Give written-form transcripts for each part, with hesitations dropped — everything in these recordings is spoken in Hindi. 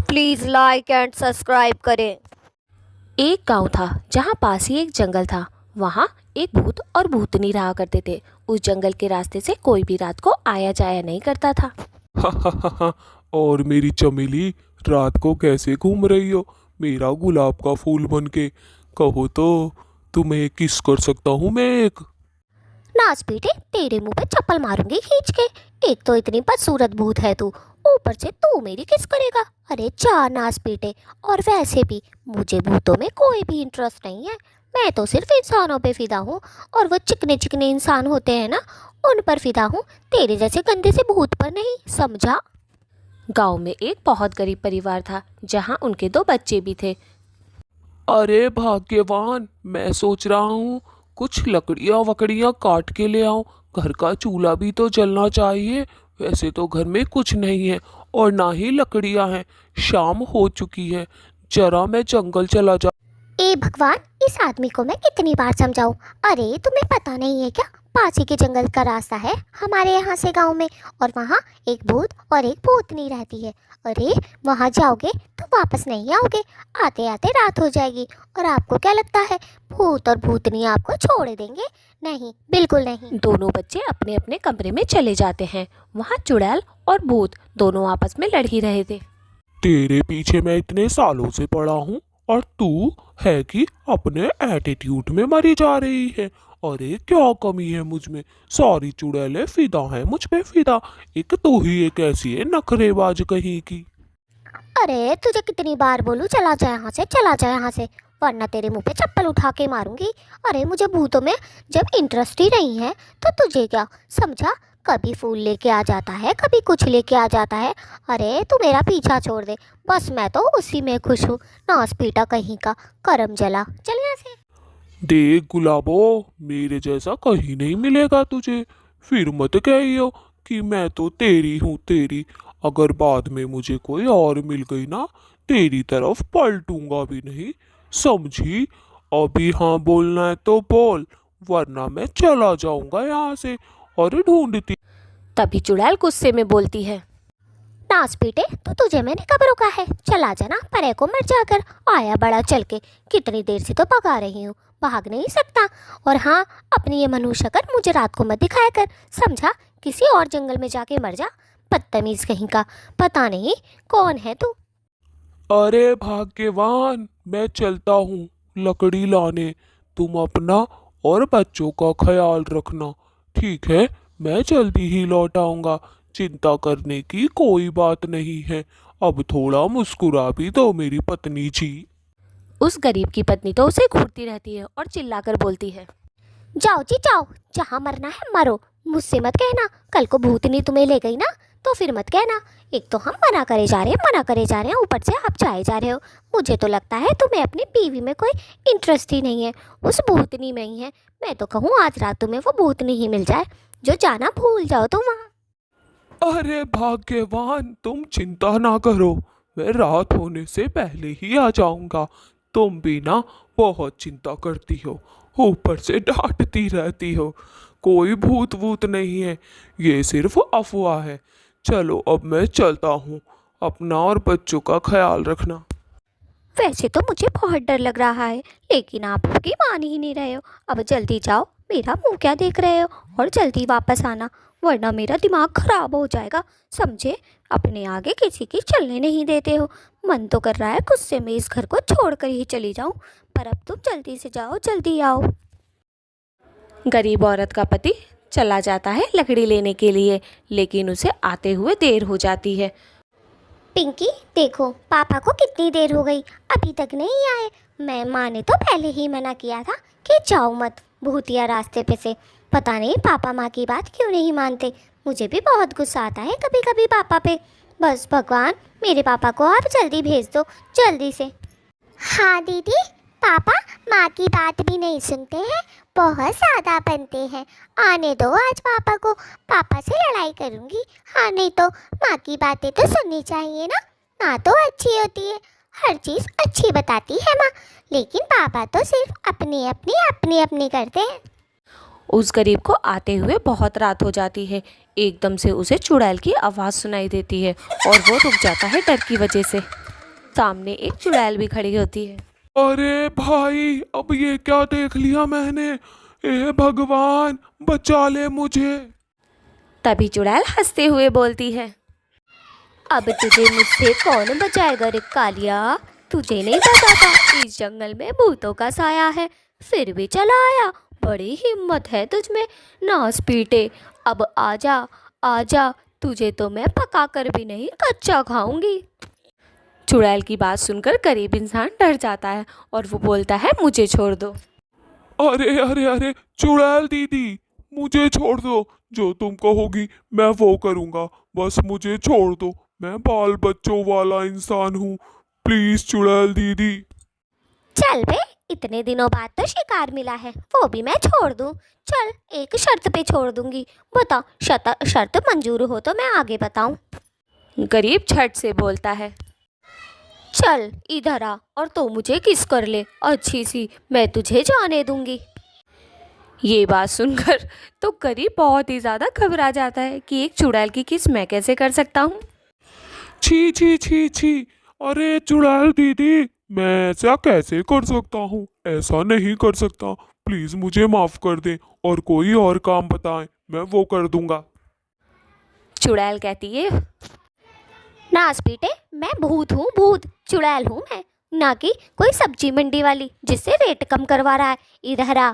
प्लीज़ लाइक एंड सब्सक्राइब करें। एक गांव था जहां पास ही एक जंगल था। वहां एक भूत और भूतनी रहा करते थे। उस जंगल के रास्ते से कोई भी रात को आया जाया नहीं करता था। और मेरी चमेली, रात को कैसे घूम रही हो मेरा गुलाब का फूल बन के? कहो तो तुम्हें किस कर सकता हूँ मैं एक? नाच बेटे, तेरे मुंह पे चप्पल मारूंगी खींच के। एक तो इतनी बदसूरत भूत है तू, ऊपर से तू मेरी किस करेगा? अरे जा नाच बेटे। और वैसे भी मुझे भूतों में कोई भी इंटरेस्ट नहीं है। मैं तो सिर्फ इंसानों पे फिदा हूँ, और वो चिकने चिकने इंसान होते हैं ना, उन पर फिदा हूँ। तेरे जैसे गंदे से भूत पर नहीं, समझा? गांव में एक बहुत गरीब परिवार था जहां उनके 2 बच्चे भी थे। अरे भाग्यवान, मैं सोच रहा हूँ कुछ लकड़ियाँ वकड़ियाँ काट के ले आऊँ। घर का चूल्हा भी तो जलना चाहिए। वैसे तो घर में कुछ नहीं है और ना ही लकड़ियाँ हैं। शाम हो चुकी है, जरा मैं जंगल चला जा। ए भगवान, इस आदमी को मैं कितनी बार समझाऊं? अरे तुम्हें पता नहीं है क्या? पास ही के जंगल का रास्ता है हमारे यहाँ से गांव में, और वहाँ एक भूत और एक भूतनी रहती है। अरे वहाँ जाओगे तो वापस नहीं आओगे, आते आते रात हो जाएगी। और आपको क्या लगता है भूत और भूतनी आपको छोड़ देंगे? नहीं, बिल्कुल नहीं। दोनों बच्चे अपने अपने कमरे में चले जाते हैं। वहाँ चुड़ैल और भूत दोनों आपस में लड़ ही रहे थे। तेरे पीछे मैं इतने सालों से पड़ा हूँ और तू है कि अपने एटीट्यूड में मरी जा रही है। अरे क्या कमी है मुझ में? सारी चुड़ैलें फिदा हैं मुझ पे फिदा। एक तू ही एक ऐसी है नखरेबाज कहीं की। अरे तुझे कितनी बार बोलूं, चला जा यहाँ से, चला जा यहाँ से, वरना तेरे मुंह पे चप्पल उठा के मारूंगी। अरे मुझे भूतों में जब इंटरेस्ट ही नहीं है तो तुझे क्या, समझा? कभी फूल लेके आ जाता है, कभी कुछ लेके आ जाता है। अरे तू मेरा पीछा छोड़ दे, बस मैं तो उसी में खुश हूँ। नास पीटा कहीं का, करम जला, चल यहाँ से। देख गुलाबो, मेरे जैसा कहीं नहीं मिलेगा तुझे। फिर मत कहियो कि मैं तो तेरी हूँ तेरी। अगर बाद में मुझे कोई और मिल गई ना, तेरी तरफ पलटूंगा भी नहीं, समझी? अभी हाँ बोलना है तो बोल, वरना मैं चला जाऊंगा यहाँ से। और ढूंढती। तभी चुड़ैल गुस्से में बोलती है, नाच पीटे, तो तुझे मैंने कब रोका है? चला जाना, परे को मर जाकर। आया बड़ा चल के, कितनी देर से तो भगा रही हूँ, भाग नहीं सकता। और हाँ, अपनी ये मनुष्य कर मुझे रात को मत दिखाया कर, समझा? किसी और जंगल में जाके मर जा, बदतमीज कहीं का। पता नहीं कौन है तू। अरे भाग्यवान, मैं चलता हूँ लकड़ी लाने। तुम अपना और बच्चों का ख्याल रखना, ठीक है? मैं जल्दी ही लौट आऊँगा। चिंता करने की कोई बात नहीं है। अब थोड़ा मुस्कुरा भी दो मेरी पत्नी जी। उस गरीब की पत्नी तो उसे घूरती रहती है और चिल्लाकर बोलती है, जाओ जी जाओ, जहाँ मरना है मरो। मुझसे मत कहना कल को भूतनी तुम्हें ले गई ना, तो फिर मत कहना। एक तो हम मना करे जा रहे हैं, मना करे जा रहे हैं, ऊपर से आप जाए जा रहे हो। मुझे तो लगता है तुम्हें अपनी बीवी में कोई इंटरेस्ट ही नहीं है, उस भूतनी में ही है। मैं तो कहूँ आज रात तुम्हें वो भूतनी ही मिल जाए, जो जाना भूल जाओ तुम वहाँ। अरे भाग्यवान, तुम चिंता ना करो, मैं रात होने से पहले ही आ जाऊंगा। तुम भी ना बहुत चिंता करती हो, ऊपर से डांटती रहती हो। कोई भूत वूत नहीं है, ये सिर्फ अफवाह है। चलो अब मैं चलता हूँ, अपना और बच्चों का ख्याल रखना। वैसे तो मुझे बहुत डर लग रहा है, लेकिन आप उसकी मान ही नहीं रहे हो। अब जल्दी जाओ, मेरा मुंह क्या देख रहे हो, और जल्दी वापस आना, वरना मेरा दिमाग खराब हो जाएगा, समझे? अपने आगे किसी की चलने नहीं देते हो। मन तो कर रहा है गुस्से में इस घर को छोड़कर ही चली जाऊं, पर अब तुम जल्दी से जाओ, जल्दी आओ। गरीब औरत का पति चला जाता है लकड़ी लेने के लिए, लेकिन उसे आते हुए देर हो जाती है। पिंकी देखो, पापा को कितनी देर हो गई, अभी तक नहीं आए। मैं माँ ने तो पहले ही मना किया था कि जाओ मत भूतिया रास्ते पे से। पता नहीं पापा माँ की बात क्यों नहीं मानते। मुझे भी बहुत गुस्सा आता है कभी कभी पापा पे। बस भगवान, मेरे पापा को आप जल्दी भेज दो, जल्दी से। हाँ दीदी, पापा माँ की बात भी नहीं सुनते हैं, बहुत ज़्यादा बनते हैं। आने दो आज पापा को, पापा से लड़ाई करूँगी। हाँ नहीं तो माँ की बातें तो सुननी चाहिए ना, माँ तो अच्छी होती है, हर चीज़ अच्छी बताती है माँ। लेकिन पापा तो सिर्फ अपनी अपनी करते हैं। उस गरीब को आते हुए बहुत रात हो जाती है। एकदम से उसे चुड़ैल की आवाज़ सुनाई देती है और वो रुक जाता है डर की वजह से। सामने एक चुड़ैल भी खड़ी होती है। अरे भाई, अब ये क्या देख लिया मैंने। ए भगवान, बचा ले मुझे। तभी चुड़ैल हंसते हुए बोलती है, अब तुझे मुझसे कौन बचाएगा रे कालिया। तुझे नहीं पता था इस जंगल में भूतों का साया है, फिर भी चला आया। बड़ी हिम्मत है तुझ में, नास पीटे। अब आजा आजा, तुझे तो मैं पका कर भी नहीं कच्चा खाऊंगी। चुड़ैल की बात सुनकर गरीब इंसान डर जाता है और वो बोलता है, मुझे छोड़ दो। अरे अरे अरे, चुड़ैल दीदी, मुझे छोड़ दो। जो तुम कहोगी मैं वो करूँगा, बस मुझे छोड़ दो। मैं बाल बच्चों वाला इंसान हूँ, प्लीज चुड़ैल दीदी। चल बे, इतने दिनों बाद तो शिकार मिला है, वो भी मैं छोड़ दूं। चल, एक शर्त पे छोड़ दूंगी। बता, शर्त मंजूर हो तो मैं आगे बताऊं। गरीब झट से बोलता है, चल इधर आ और तो मुझे किस कर ले अच्छी सी, मैं तुझे जाने दूंगी। ये बात सुनकर तो गरीब बहुत ही ज़्यादा घबरा जाता है कि एक चुड़ैल की किस मैं कैसे कर सकता हूँ। छी छी छी छी, अरे चुड़ैल दीदी, मैं ऐसा कैसे कर सकता हूँ। ऐसा नहीं कर सकता, प्लीज मुझे माफ कर दे और कोई और काम बताएं, मैं वो कर दूंगा। चुड़ैल कहती है, नास पीटे, मैं भूत हूँ, भूत। चुड़ैल हूँ मैं, ना कि कोई सब्जी मंडी वाली जिससे रेट कम करवा रहा है। इधर आ।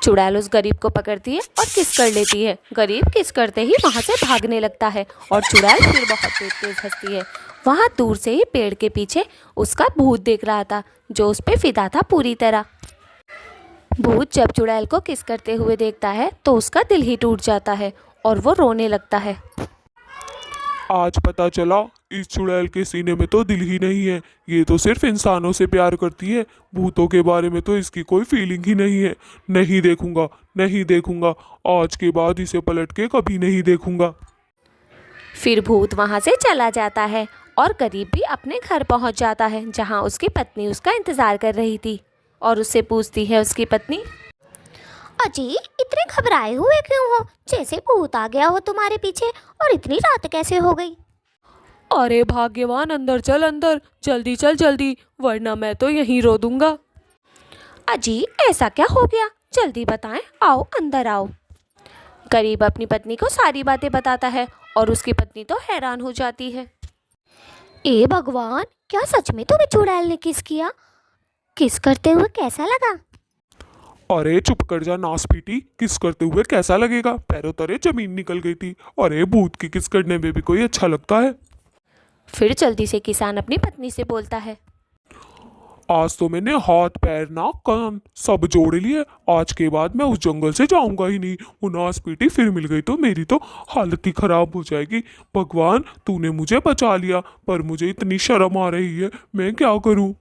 चुड़ैल उस गरीब को पकड़ती है और किस कर लेती है। गरीब किस करते ही वहाँ से भागने लगता है और चुड़ैल फिर बहुत तेज तेज हंसती है। वहाँ दूर से ही पेड़ के पीछे उसका भूत देख रहा था, जो उस पे फिदा था पूरी तरह। भूत जब चुड़ैल को किस करते हुए देखता है तो उसका दिल ही टूट जाता है और वो रोने लगता है। आज पता चला, इस चुड़ैल के सीने में तो दिल ही नहीं है, ये तो सिर्फ इंसानों से प्यार करती है। भूतों के बारे में तो इसकी कोई फीलिंग ही नहीं है। नहीं देखूंगा, नहीं देखूंगा, आज के बाद इसे पलट के कभी नहीं देखूंगा। फिर भूत वहाँ से चला जाता है और गरीब भी अपने घर पहुँच जाता है, जहाँ उसकी पत्नी उसका इंतज़ार कर रही थी और उससे पूछती है उसकी पत्नी, अजी, इतने घबराए हुए क्यों हो, जैसे भूत आ गया हो तुम्हारे पीछे। और इतनी रात कैसे हो गई। अरे भाग्यवान, अंदर चल, अंदर जल्दी चल जल्दी, वरना मैं तो यहीं रो दूंगा। अजी, ऐसा क्या हो गया, जल्दी बताएं, आओ अंदर आओ। गरीब अपनी पत्नी को सारी बातें बताता है और उसकी पत्नी तो हैरान हो जाती है। ए भगवान, क्या सच में तुम्हें चुड़ैल ने किस किया। किस करते हुए कैसा लगा। अरे चुप कर जा नास पीटी, किस करते हुए कैसा लगेगा, पैरों तले जमीन निकल गई थी। अरे भूत की किस करने में भी कोई अच्छा लगता है। फिर जल्दी से किसान अपनी पत्नी से बोलता है, आज तो मैंने हाथ पैर नाक कान सब जोड़ लिए, आज के बाद मैं उस जंगल से जाऊंगा ही नहीं। वो नास पीटी फिर मिल गई तो मेरी तो हालत ही खराब हो जाएगी। भगवान, तूने मुझे बचा लिया, पर मुझे इतनी शर्म आ रही है, मैं क्या करूं।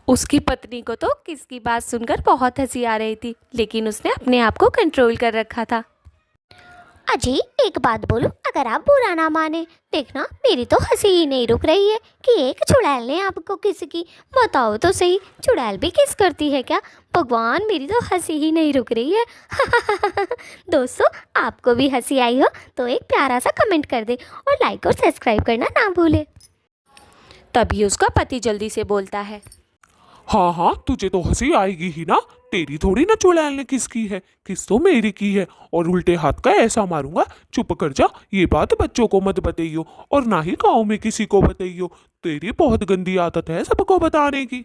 उसकी पत्नी को तो किसकी बात सुनकर बहुत हंसी आ रही थी, लेकिन उसने अपने आप को कंट्रोल कर रखा था। अजी, एक बात बोलूं, अगर आप बुरा ना माने, देखना मेरी तो हंसी ही नहीं रुक रही है कि एक चुड़ैल ने आपको किस की। बताओ तो सही, चुड़ैल भी किस करती है क्या। भगवान, मेरी तो हंसी ही नहीं रुक रही है। दोस्तों, आपको भी हंसी आई हो तो एक प्यारा सा कमेंट कर दे और लाइक और सब्सक्राइब करना ना भूले। तभी उसका पति जल्दी से बोलता है, हाँ हाँ, तुझे तो हंसी आएगी ही ना, तेरी थोड़ी ना चुड़ैल ने किस की है, किस तो मेरी की है। और उल्टे हाथ का ऐसा मारूंगा, चुप कर जा। ये बात बच्चों को मत बताइयो और ना ही गाँव में किसी को बताइयो, तेरी बहुत गंदी आदत है सबको बताने की।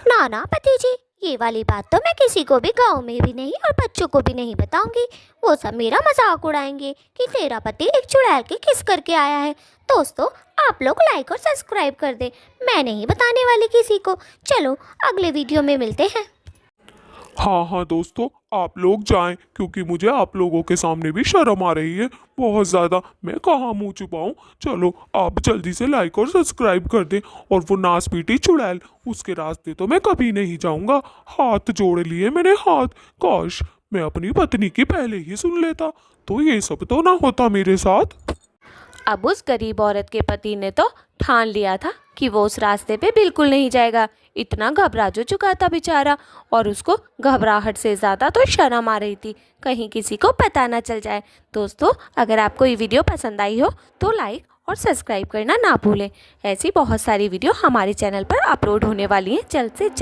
ना ना पति जी, ये वाली बात तो मैं किसी को भी गांव में भी नहीं और बच्चों को भी नहीं बताऊंगी। वो सब मेरा मजाक उड़ाएंगे कि तेरा पति एक चुड़ैल की किस करके आया है। दोस्तों, आप लोग लाइक और सब्सक्राइब कर दें, मैं नहीं बताने वाली किसी को। चलो अगले वीडियो में मिलते हैं। हाँ हाँ दोस्तों, आप लोग जाएं, क्योंकि मुझे आप लोगों के सामने भी शर्म आ रही है बहुत ज़्यादा। मैं कहाँ मुँह छुपाऊँ। चलो आप जल्दी से लाइक और सब्सक्राइब कर दें। और वो नास पीटी चुड़ैल, उसके रास्ते तो मैं कभी नहीं जाऊँगा। हाथ जोड़ लिए मैंने हाथ, काश मैं अपनी पत्नी की पहले ही सुन लेता तो ये सब तो ना होता मेरे साथ। अब उस गरीब औरत के पति ने तो ठान लिया था कि वो उस रास्ते पे बिल्कुल नहीं जाएगा। इतना घबरा जो चुका था बेचारा, और उसको घबराहट से ज़्यादा तो शर्म आ रही थी, कहीं किसी को पता ना चल जाए। दोस्तों, अगर आपको ये वीडियो पसंद आई हो तो लाइक और सब्सक्राइब करना ना भूलें। ऐसी बहुत सारी वीडियो हमारे चैनल पर अपलोड होने वाली हैं जल्द से जल्द।